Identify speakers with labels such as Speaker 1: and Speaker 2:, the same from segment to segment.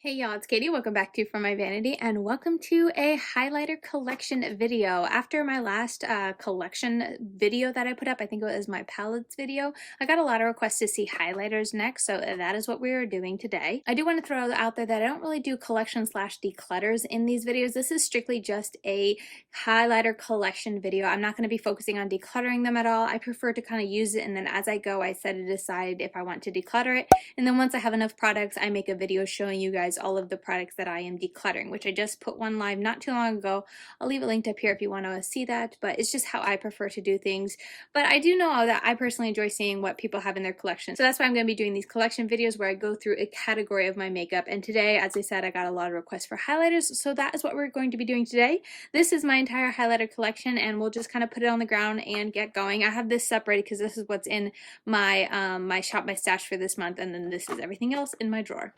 Speaker 1: Hey y'all, it's Katie. Welcome back to From My Vanity and welcome to a highlighter collection video. After my last collection video that I put up, I think it was my palettes video, I got a lot of requests to see highlighters next, so that is what we are doing today. I do want to throw out there that I don't really do collection slash declutters in these videos. This is strictly just a highlighter collection video. I'm not going to be focusing on decluttering them at all. I prefer to kind of use it, and then as I go, I set it aside if I want to declutter it, and then once I have enough products, I make a video showing you guys all of the products that I am decluttering, which I just put one live not too long ago. I'll leave it linked up here if you want to see that, but it's just how I prefer to do things. But I do know that I personally enjoy seeing what people have in their collection. So that's why I'm going to be doing these collection videos where I go through a category of my makeup. And today, as I said, I got a lot of requests for highlighters, so that is what we're going to be doing today. This is my entire highlighter collection, and we'll just kind of put it on the ground and get going. I have this separated because this is what's in my my shop, my stash for this month, and then this is everything else in my drawer.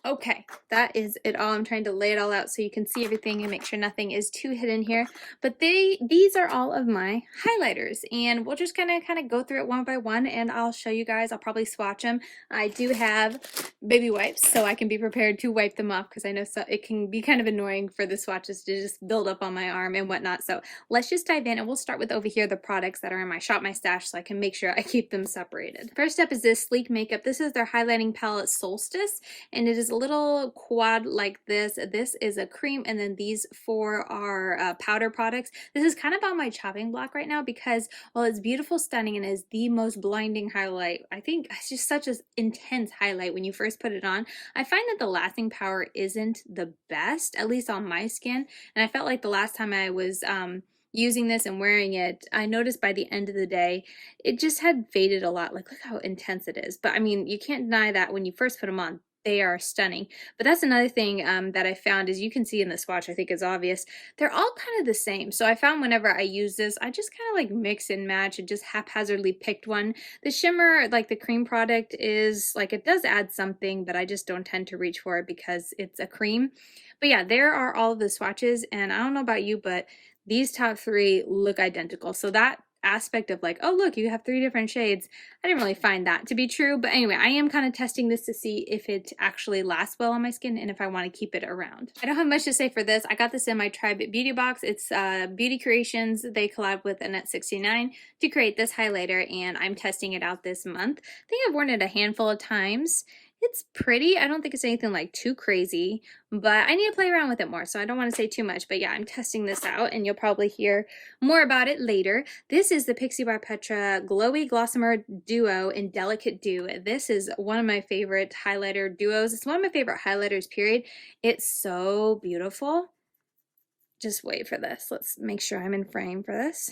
Speaker 1: Okay, that is it all. I'm trying to lay it all out so you can see everything and make sure nothing is too hidden here. But these are all of my highlighters, and we'll just kind of go through it one by one, and I'll show you guys. I'll probably swatch them. I do have baby wipes, so I can be prepared to wipe them off because I know it can be kind of annoying for the swatches to just build up on my arm and whatnot. So let's just dive in, and we'll start with over here the products that are in my shop, my stash, so I can make sure I keep them separated. First up is this Sleek Makeup. This is their highlighting palette Solstice, and it is a little quad like this. This is a cream, and then these four are powder products. This is kind of on my chopping block right now because while it's beautiful, stunning, and is the most blinding highlight, I think it's just such an intense highlight when you first put it on. I find that the lasting power isn't the best, at least on my skin, and I felt like the last time I was using this and wearing it, I noticed by the end of the day, it just had faded a lot. Like, look how intense it is. But I mean, you can't deny that when you first put them on, they are stunning. But that's another thing that I found, is you can see in the swatch, I think is obvious, they're all kind of the same. So I found whenever I use this, I just kind of like mix and match and just haphazardly picked one. The shimmer, like the cream product, is like, it does add something, but I just don't tend to reach for it because it's a cream. But yeah, there are all of the swatches, and I don't know about you, but these top three look identical. So that aspect of like, oh look, you have three different shades, I didn't really find that to be true. But anyway, I am kind of testing this to see if it actually lasts well on my skin and if I want to keep it around. I don't have much to say for this. I got this in my Tribe Beauty box. It's Beauty Creations. They collab with Annette69 to create this highlighter, and I'm testing it out this month. I think I've worn it a handful of times. It's pretty. I don't think it's anything like too crazy, but I need to play around with it more, so I don't want to say too much. But yeah, I'm testing this out, and you'll probably hear more about it later. This is the Pixi by Petra Glowy Glossomer Duo in Delicate Dew. This is one of my favorite highlighter duos. It's one of my favorite highlighters, period. It's so beautiful. Just wait for this. Let's make sure I'm in frame for this.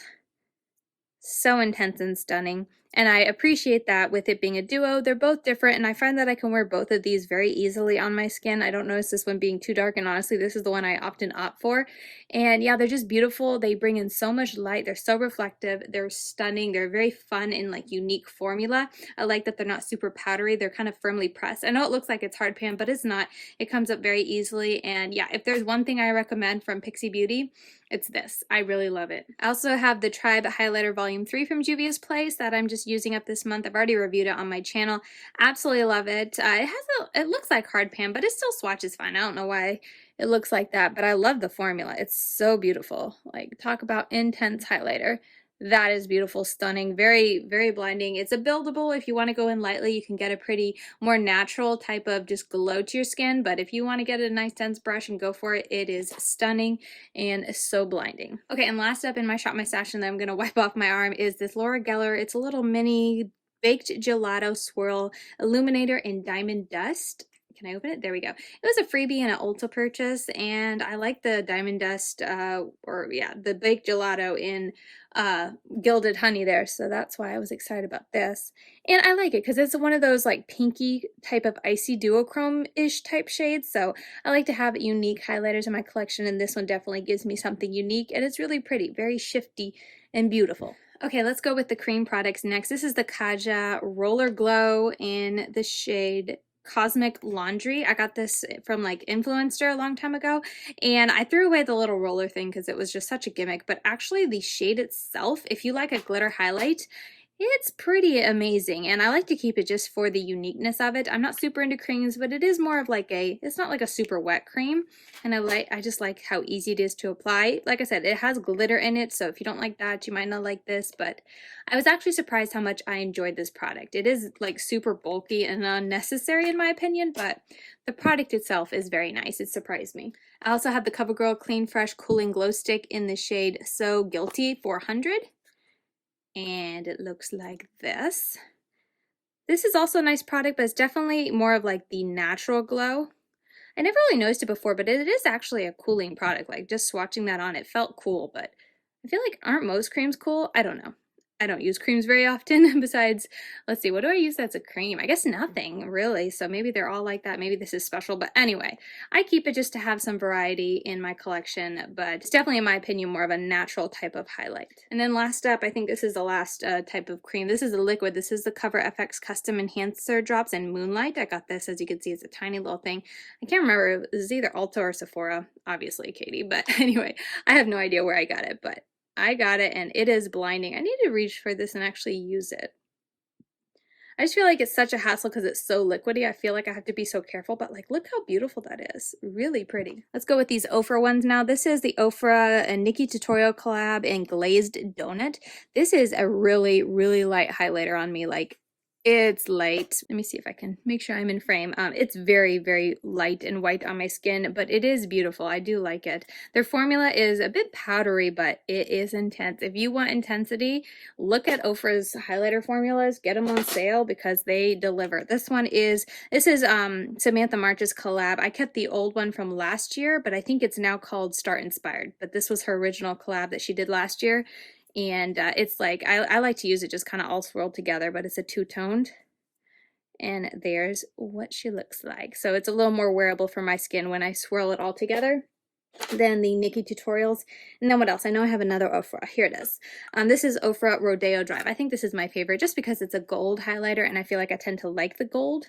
Speaker 1: So intense and stunning, and I appreciate that with it being a duo. They're both different, and I find that I can wear both of these very easily on my skin. I don't notice this one being too dark, and honestly, this is the one I often opt for. And yeah, they're just beautiful. They bring in so much light. They're so reflective. They're stunning. They're very fun and like unique formula. I like that they're not super powdery. They're kind of firmly pressed. I know it looks like it's hard pan, but it's not. It comes up very easily, and yeah, if there's one thing I recommend from Pixi Beauty, it's this. I really love it. I also have the Tribe Highlighter Volume 3 from Juvia's Place that I'm just using up this month. I've already reviewed it on my channel. Absolutely love it. It looks like hard pan, but it still swatches fine. I don't know why it looks like that, but I love the formula. It's so beautiful. Like, talk about intense highlighter. That is beautiful, stunning, very, very blinding. It's a buildable. If you want to go in lightly, you can get a pretty more natural type of just glow to your skin. But if you want to get a nice dense brush and go for it, it is stunning and so blinding. Okay, and last up in my shop, my stash, and then I'm going to wipe off my arm, is this Laura Geller. It's a little mini baked gelato swirl illuminator in Diamond Dust. Can I open it? There we go. It was a freebie and an Ulta purchase, and I like the Diamond Dust, the baked gelato in Gilded Honey there, so that's why I was excited about this. And I like it because it's one of those like pinky type of icy duochrome-ish type shades, so I like to have unique highlighters in my collection, and this one definitely gives me something unique, and it's really pretty, very shifty and beautiful. Okay, let's go with the cream products next. This is the Kasia Roller Glow in the shade Cosmic Laundry. I got this from like Influencer a long time ago, and I threw away the little roller thing because it was just such a gimmick. But actually the shade itself, if you like a glitter highlight, it's pretty amazing, and I like to keep it just for the uniqueness of it. I'm not super into creams, but it is more of like it's not like a super wet cream, and I just like how easy it is to apply. Like I said, it has glitter in it, so if you don't like that, you might not like this, but I was actually surprised how much I enjoyed this product. It is like super bulky and unnecessary in my opinion, but the product itself is very nice. It surprised me. I also have the Covergirl Clean Fresh Cooling Glow Stick in the shade So Guilty 400. And it looks like this. This is also a nice product, but it's definitely more of like the natural glow. I never really noticed it before, but it is actually a cooling product. Like just swatching that on, it felt cool, but I feel like aren't most creams cool? I don't know. I don't use creams very often. Besides, let's see, what do I use that's a cream? I guess nothing really. So maybe they're all like that. Maybe this is special. But anyway, I keep it just to have some variety in my collection. But it's definitely, in my opinion, more of a natural type of highlight. And then last up, I think this is the last type of cream. This is a liquid. This is the Cover FX Custom Enhancer Drops in Moonlight. I got this, as you can see, it's a tiny little thing. I can't remember. This is either Ulta or Sephora. Obviously, Katie. But anyway, I have no idea where I got it. But I got it, and it is blinding. I need to reach for this and actually use it. I just feel like it's such a hassle because it's so liquidy. I feel like I have to be so careful, but like, look how beautiful that is. Really pretty. Let's go with these Ofra ones now. This is the Ofra and Nikki Tutorial collab in Glazed Donut. This is a really, really light highlighter on me. Like, it's light. Let me see if I can make sure I'm in frame. It's very, very light and white on my skin, but it is beautiful. I do like it. Their formula is a bit powdery, but it is intense. If you want intensity, look at Ofra's highlighter formulas. Get them on sale because they deliver. This is Samantha March's collab. I kept the old one from last year, but I think it's now called Start Inspired. But this was her original collab that she did last year. And it's like, I like to use it just kind of all swirled together, but it's a two-toned. And there's what she looks like. So it's a little more wearable for my skin when I swirl it all together than the Nikki Tutorials. And then what else? I know I have another Ofra. Here it is. This is Ofra Rodeo Drive. I think this is my favorite just because it's a gold highlighter, and I feel like I tend to like the gold.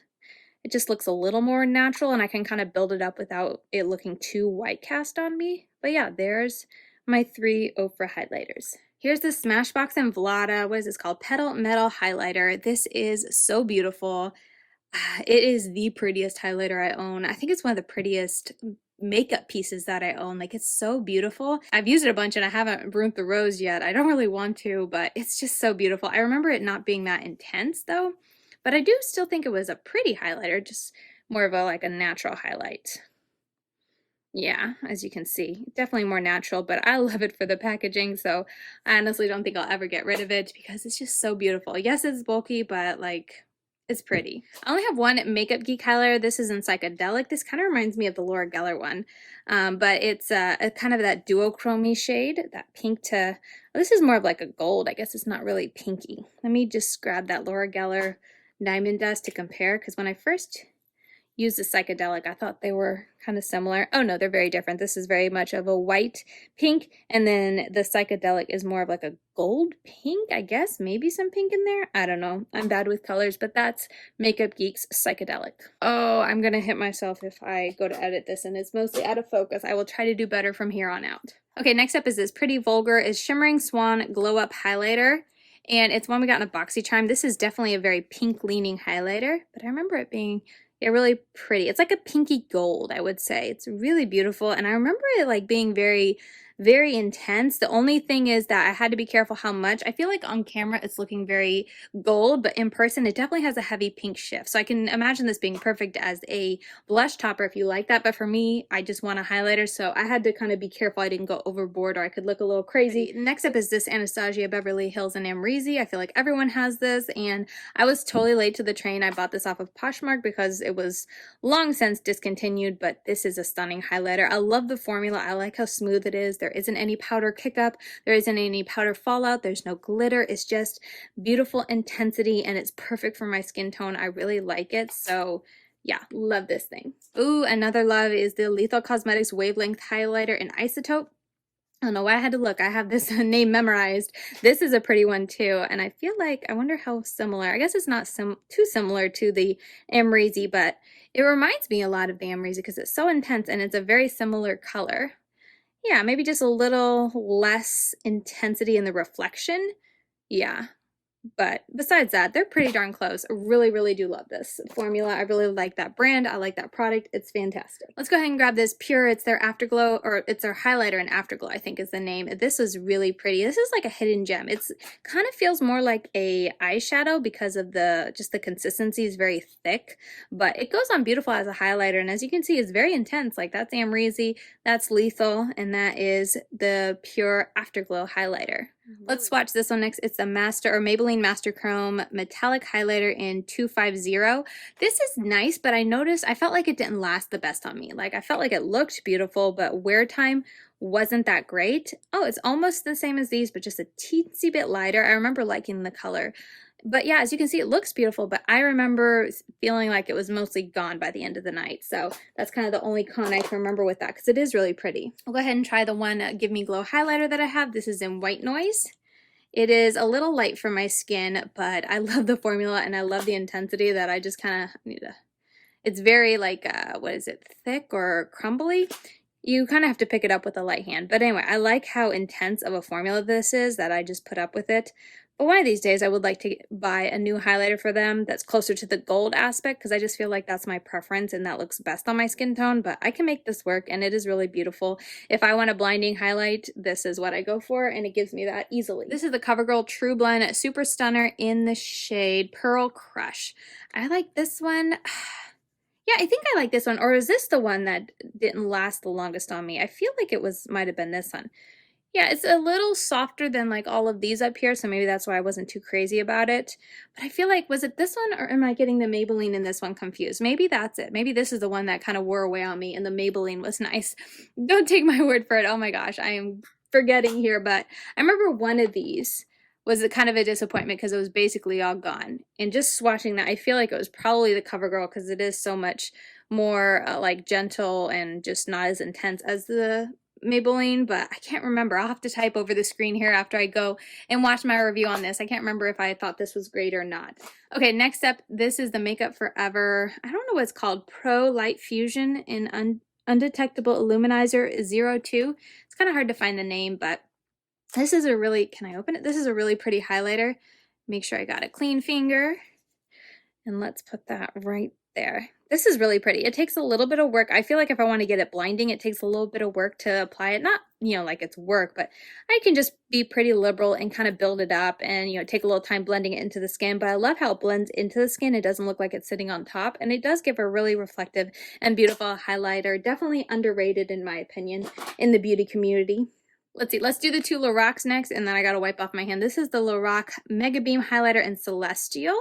Speaker 1: It just looks a little more natural, and I can kind of build it up without it looking too white cast on me. But yeah, there's my 3 Ofra highlighters. Here's the Smashbox and Vlada, what is this called? Petal Metal Highlighter. This is so beautiful. It is the prettiest highlighter I own. I think it's one of the prettiest makeup pieces that I own. Like, it's so beautiful. I've used it a bunch and I haven't burnt the rose yet. I don't really want to, but it's just so beautiful. I remember it not being that intense though, but I do still think it was a pretty highlighter, just more of a natural highlight. Yeah, as you can see, definitely more natural, but I love it for the packaging, so I honestly don't think I'll ever get rid of it because it's just so beautiful. Yes, it's bulky, but like, it's pretty. I only have one Makeup Geek highlighter. This is in Psychedelic. This kind of reminds me of the Laura Geller one, but it's a kind of that duochrome shade, that pink to, well, this is more of like a gold. I guess it's not really pinky. Let me just grab that Laura Geller Diamond Dust to compare, because when I first used the Psychedelic, I thought they were kind of similar. Oh no, they're very different. This is very much of a white pink, and then the Psychedelic is more of like a gold pink, I guess. Maybe some pink in there. I don't know. I'm bad with colors, but that's Makeup Geek's Psychedelic. Oh, I'm gonna hit myself if I go to edit this and it's mostly out of focus. I will try to do better from here on out. Okay, next up is this Pretty Vulgar is Shimmering Swan Glow Up Highlighter. And it's one we got in a BoxyCharm. This is definitely a very pink leaning highlighter, but I remember it being really pretty. It's like a pinky gold, I would say. It's really beautiful, and I remember it like being very, very intense. The only thing is that I had to be careful how much. I feel like on camera it's looking very gold, but in person it definitely has a heavy pink shift. So I can imagine this being perfect as a blush topper if you like that, but for me, I just want a highlighter, so I had to kind of be careful I didn't go overboard or I could look a little crazy. Next up is this Anastasia Beverly Hills and Amrezy. I feel like everyone has this, and I was totally late to the train. I bought this off of Poshmark because it was long since discontinued, but this is a stunning highlighter. I love the formula. I like how smooth it is. There isn't any powder kick-up. There isn't any powder fallout. There's no glitter. It's just beautiful intensity, and it's perfect for my skin tone. I really like it. So yeah, love this thing. Ooh, another love is the Lethal Cosmetics Wavelength Highlighter in Isotope. I don't know why I had to look. I have this name memorized. This is a pretty one too, and I feel like, I wonder how similar. I guess it's not too similar to the Amrezy, but it reminds me a lot of the Amrezy because it's so intense and it's a very similar color. Yeah, maybe just a little less intensity in the reflection. Yeah, but besides that, they're pretty darn close. I really, really do love this formula. I really like that brand. I like that product. It's fantastic. Let's go ahead and grab this Pure. It's their Afterglow, or it's their highlighter in Afterglow, I think is the name. This is really pretty. This is like a hidden gem. It's kind of feels more like a eyeshadow because of just the consistency is very thick, but it goes on beautiful as a highlighter. And as you can see, it's very intense. Like that's Amrezy, that's Lethal, and that is the Pure Afterglow highlighter. Let's swatch this one next. It's the Maybelline Master Chrome Metallic Highlighter in 250. This is nice, but I felt like it didn't last the best on me. Like I felt like it looked beautiful, but wear time wasn't that great. Oh, it's almost the same as these, but just a teensy bit lighter. I remember liking the color. But yeah, as you can see, it looks beautiful, but I remember feeling like it was mostly gone by the end of the night. So that's kind of the only con I can remember with that, because it is really pretty. I'll go ahead and try the one Give Me Glow highlighter that I have. This is in White Noise. It is a little light for my skin, but I love the formula and I love the intensity that I just kind of need to, it's very like, what is it, thick or crumbly? You kind of have to pick it up with a light hand. But anyway, I like how intense of a formula this is that I just put up with it. But one of these days I would like to buy a new highlighter for them that's closer to the gold aspect, because I just feel like that's my preference and that looks best on my skin tone. But I can make this work and it is really beautiful. If I want a blinding highlight, this is what I go for, and it gives me that easily. This is the Covergirl True Blend Super Stunner in the shade Pearl Crush. I like this one. Yeah, I think I like this one. Or is this the one that didn't last the longest on me? I feel like it might have been this one. Yeah, it's a little softer than like all of these up here, so maybe that's why I wasn't too crazy about it. But I feel like, was it this one or am I getting the Maybelline in this one confused? Maybe that's it. Maybe this is the one that kind of wore away on me and the Maybelline was nice. Don't take my word for it. Oh my gosh, I am forgetting here, but I remember one of these was a kind of a disappointment because it was basically all gone. And just swatching that, I feel like it was probably the Covergirl because it is so much more like gentle and just not as intense as the Maybelline, but I can't remember. I'll have to type over the screen here after I go and watch my review on this. I can't remember if I thought this was great or not. Okay, next up, this is the Makeup Forever, I don't know what it's called, Pro Light Fusion in Undetectable Illuminizer 02. It's kind of hard to find the name, but this is a really, can I open it? This is a really pretty highlighter. Make sure I got a clean finger. And let's put that right there. This is really pretty. It takes a little bit of work. I feel like if I want to get it blinding, it takes a little bit of work to apply it. Not, like it's work, but I can just be pretty liberal and kind of build it up and, take a little time blending it into the skin. But I love how it blends into the skin. It doesn't look like it's sitting on top. And it does give a really reflective and beautiful highlighter. Definitely underrated in my opinion in the beauty community. Let's see, let's do the two Loracs next, and then I gotta wipe off my hand. This is the Lorac Mega Beam Highlighter in Celestial.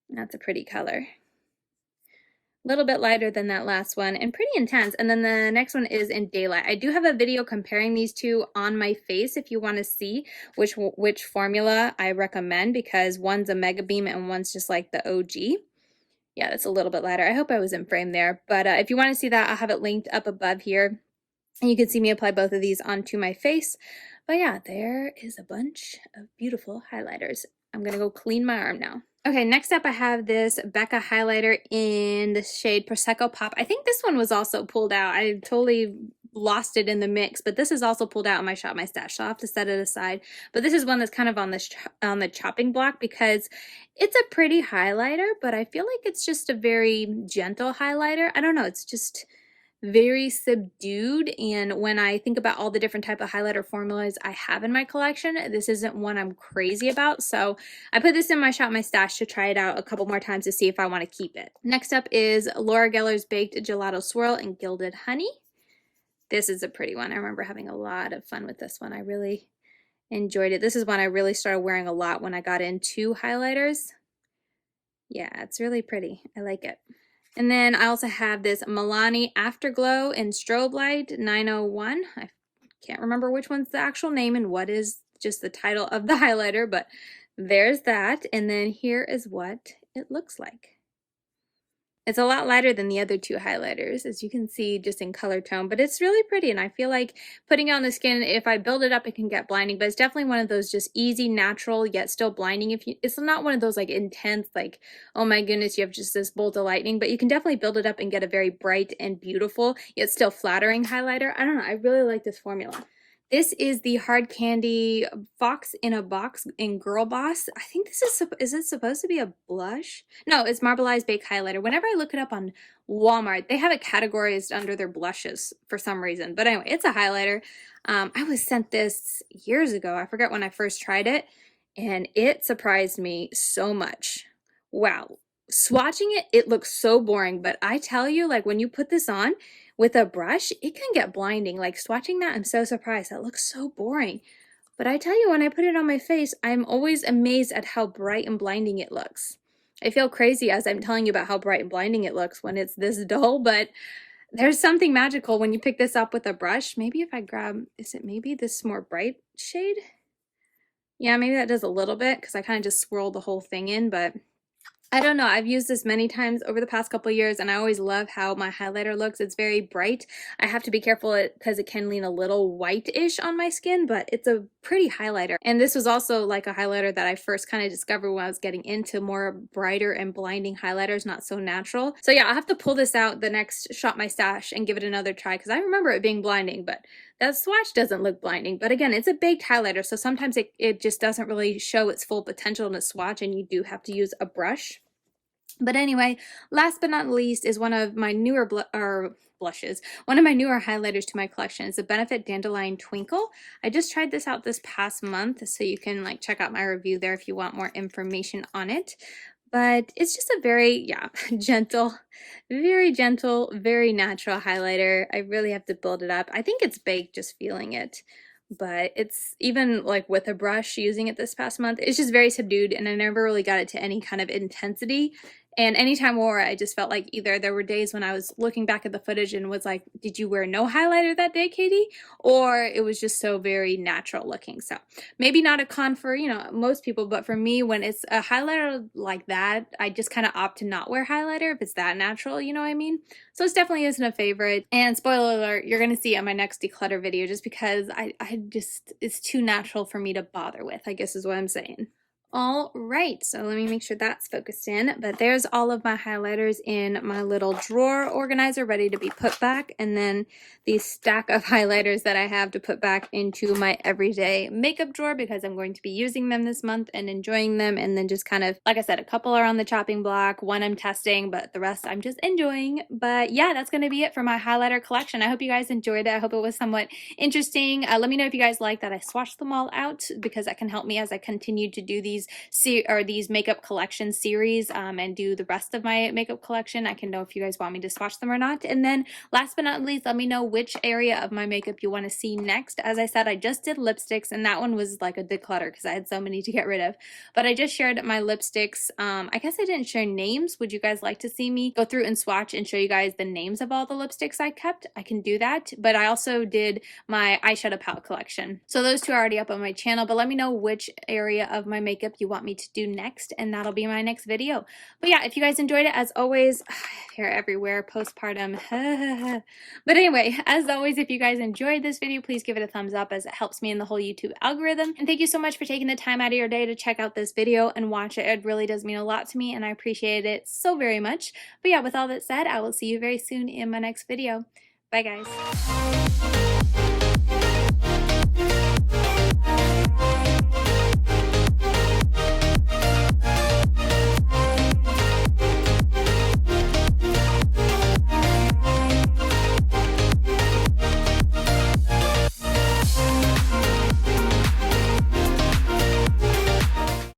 Speaker 1: That's a pretty color. A little bit lighter than that last one and pretty intense. And then the next one is in Daylight. I do have a video comparing these two on my face if you want to see which formula I recommend, because one's a Mega Beam and one's just like the OG. Yeah, that's a little bit lighter. I hope I was in frame there. But if you want to see that, I'll have it linked up above here. And you can see me apply both of these onto my face. But yeah, there is a bunch of beautiful highlighters. I'm going to go clean my arm now. Okay, next up I have this Becca highlighter in the shade Prosecco Pop. I think this one was also pulled out. I totally lost it in the mix, but this is also pulled out in my Shop My Stash, so I'll have to set it aside. But this is one that's kind of on the chopping block because it's a pretty highlighter, but I feel like it's just a very gentle highlighter. I don't know, it's just very subdued, and when I think about all the different type of highlighter formulas I have in my collection, this isn't one I'm crazy about, so I put this in my Shop My Stash to try it out a couple more times to see if I want to keep it. Next up is Laura Geller's Baked Gelato Swirl in Gilded Honey. This is a pretty one. I remember having a lot of fun with this one. I really enjoyed it. This is one I really started wearing a lot when I got into highlighters. Yeah, it's really pretty. I like it. And then I also have this Milani Afterglow in Strobe Light 901. I can't remember which one's the actual name and what is just the title of the highlighter, but there's that. And then here is what it looks like. It's a lot lighter than the other two highlighters, as you can see just in color tone, but it's really pretty, and I feel like putting it on the skin, if I build it up, it can get blinding, but it's definitely one of those just easy, natural, yet still blinding. It's not one of those like intense, like, oh my goodness, you have just this bolt of lightning, but you can definitely build it up and get a very bright and beautiful, yet still flattering highlighter. I don't know, I really like this formula. This is the Hard Candy Fox in a Box in Girl Boss. I think this is it supposed to be a blush? No, it's Marbleized Baked Highlighter. Whenever I look it up on Walmart, they have it categorized under their blushes for some reason. But anyway, it's a highlighter. I was sent this years ago. I forget when I first tried it, and it surprised me so much. Wow. Swatching it, it looks so boring, but I tell you, like when you put this on, with a brush, it can get blinding. Like swatching that, I'm so surprised. That looks so boring. But I tell you, when I put it on my face, I'm always amazed at how bright and blinding it looks. I feel crazy as I'm telling you about how bright and blinding it looks when it's this dull, but there's something magical when you pick this up with a brush. Maybe if I grab, is it maybe this more bright shade? Yeah, maybe that does a little bit because I kind of just swirled the whole thing in, but I don't know. I've used this many times over the past couple years, and I always love how my highlighter looks. It's very bright. I have to be careful because it can lean a little white-ish on my skin, but it's a pretty highlighter. And this was also like a highlighter that I first kind of discovered when I was getting into more brighter and blinding highlighters, not so natural. So yeah, I'll have to pull this out the next Shop My Stash and give it another try because I remember it being blinding, but that swatch doesn't look blinding. But again, it's a baked highlighter, so sometimes it just doesn't really show its full potential in a swatch, and you do have to use a brush. But anyway, last but not least is one of my newer blushes. One of my newer highlighters to my collection is the Benefit Dandelion Twinkle. I just tried this out this past month, so you can like check out my review there if you want more information on it. But it's just a very, yeah, gentle, very natural highlighter. I really have to build it up. I think it's baked just feeling it. But it's even like with a brush using it this past month, it's just very subdued, and I never really got it to any kind of intensity. And anytime I wore it, I just felt like either there were days when I was looking back at the footage and was like, did you wear no highlighter that day, Katie? Or it was just so very natural looking. So maybe not a con for, you know, most people, but for me, when it's a highlighter like that, I just kind of opt to not wear highlighter if it's that natural, you know what I mean? So it definitely isn't a favorite. And spoiler alert, you're going to see it on my next declutter video just because I just, it's too natural for me to bother with, I guess is what I'm saying. All right, so let me make sure that's focused in, but there's all of my highlighters in my little drawer organizer ready to be put back, and then the stack of highlighters that I have to put back into my everyday makeup drawer because I'm going to be using them this month and enjoying them, and then just kind of, like I said, a couple are on the chopping block, one I'm testing, but the rest I'm just enjoying. But yeah, that's going to be it for my highlighter collection. I hope you guys enjoyed it. I hope it was somewhat interesting. Let me know if you guys like that I swatched them all out because that can help me as I continue to do these makeup collection series and do the rest of my makeup collection. I can know if you guys want me to swatch them or not. And then last but not least, let me know which area of my makeup you want to see next. As I said, I just did lipsticks, and that one was like a declutter because I had so many to get rid of. But I just shared my lipsticks. I guess I didn't share names. Would you guys like to see me go through and swatch and show you guys the names of all the lipsticks I kept? I can do that. But I also did my eyeshadow palette collection. So those two are already up on my channel, but let me know which area of my makeup you want me to do next, and that'll be my next video. But yeah, if you guys enjoyed it, as always, hair everywhere, postpartum. But anyway, as always, if you guys enjoyed this video, please give it a thumbs up as it helps me in the whole YouTube algorithm. And thank you so much for taking the time out of your day to check out this video and watch it. It really does mean a lot to me, and I appreciate it so very much. But yeah, with all that said, I will see you very soon in my next video. Bye, guys.